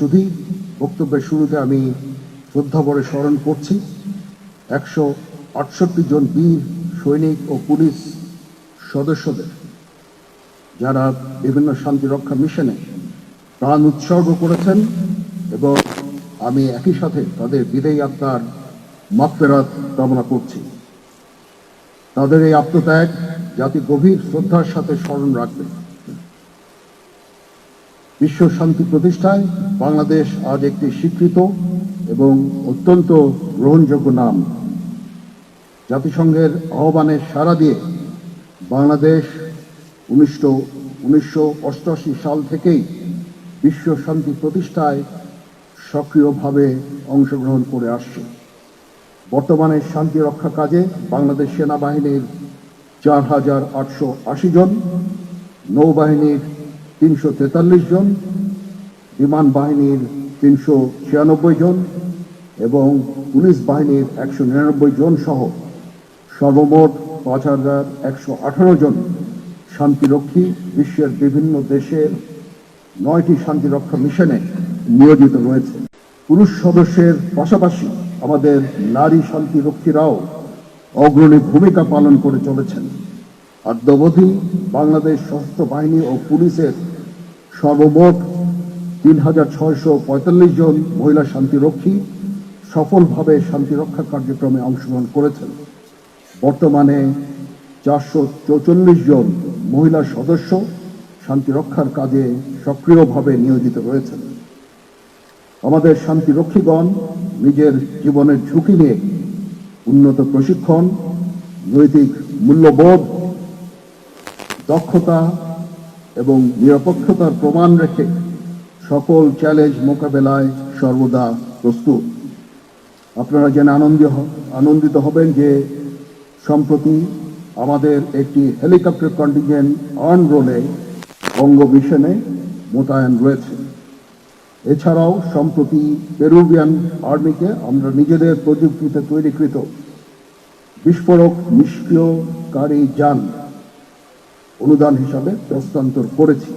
উপস্থিতি, বক্তব্যের শুরুতে আমি শ্রদ্ধাভরে স্মরণ করছি 168 জন বীর সৈনিক ও পুলিশ সদস্যদের, যারা বিভিন্ন শান্তি রক্ষা মিশনে প্রাণ উৎসর্গ করেছেন, এবং আমি একই সাথে তাদের বিদায়ী আত্মার মাগফিরাত কামনা করছি। তাদের এই আত্মত্যাগ জাতি গভীর শ্রদ্ধার সাথে স্মরণ রাখবে। বিশ্ব শান্তি প্রতিষ্ঠায় বাংলাদেশ আজ একটি স্বীকৃত এবং অত্যন্ত গ্রহণযোগ্য নাম। জাতিসংঘের আহ্বানে সাড়া দিয়ে বাংলাদেশ 1988 সাল থেকেই বিশ্ব শান্তি প্রতিষ্ঠায় সক্রিয়ভাবে অংশগ্রহণ করে আসছে। বর্তমানে শান্তি রক্ষা কাজে বাংলাদেশ সেনাবাহিনীর 4880 জন, নৌবাহিনীর 343 জন, বিমান বাহিনীর 396 জন এবং পুলিশ বাহিনীর 199 জন সহ সর্বমোট 5118 জন শান্তিরক্ষী বিশ্বের বিভিন্ন দেশের 9টি শান্তিরক্ষা মিশনে নিয়োজিত রয়েছে। পুরুষ সদস্যের পাশাপাশি আমাদের নারী শান্তিরক্ষীরাও অগ্রণী ভূমিকা পালন করে চলেছেন। অদ্যাবধি বাংলাদেশ সশস্ত্র বাহিনী ও পুলিশের সর্বমোট 3645 জন মহিলা শান্তিরক্ষী সফলভাবে শান্তিরক্ষা কার্যক্রমে অংশগ্রহণ করেছেন। বর্তমানে 444 জন মহিলা সদস্য শান্তিরক্ষার কাজে সক্রিয়ভাবে নিয়োজিত রয়েছেন। আমাদের শান্তিরক্ষীগণ নিজের জীবনের ঝুঁকি নিয়ে উন্নত প্রশিক্ষণ, নৈতিক মূল্যবোধ, দক্ষতা এবং নিরপেক্ষতার প্রমাণ রেখে সকল চ্যালেঞ্জ মোকাবেলায় সর্বদা প্রস্তুত। আপনারা জেনে আনন্দিত হবেন যে সম্প্রতি আমাদের একটি হেলিকপ্টার কন্টিনজেন্ট আর্ম রোলে কঙ্গো মিশনে মোতায়েন রয়েছে। এছাড়াও সম্প্রতি পেরুভিয়ান আর্মিকে আমরা নিজেদের প্রযুক্তিতে তৈরিকৃত বিস্ফোরক নিষ্ক্রিয়কারী যান অনুদান হিসাবে হস্তান্তর করেছি।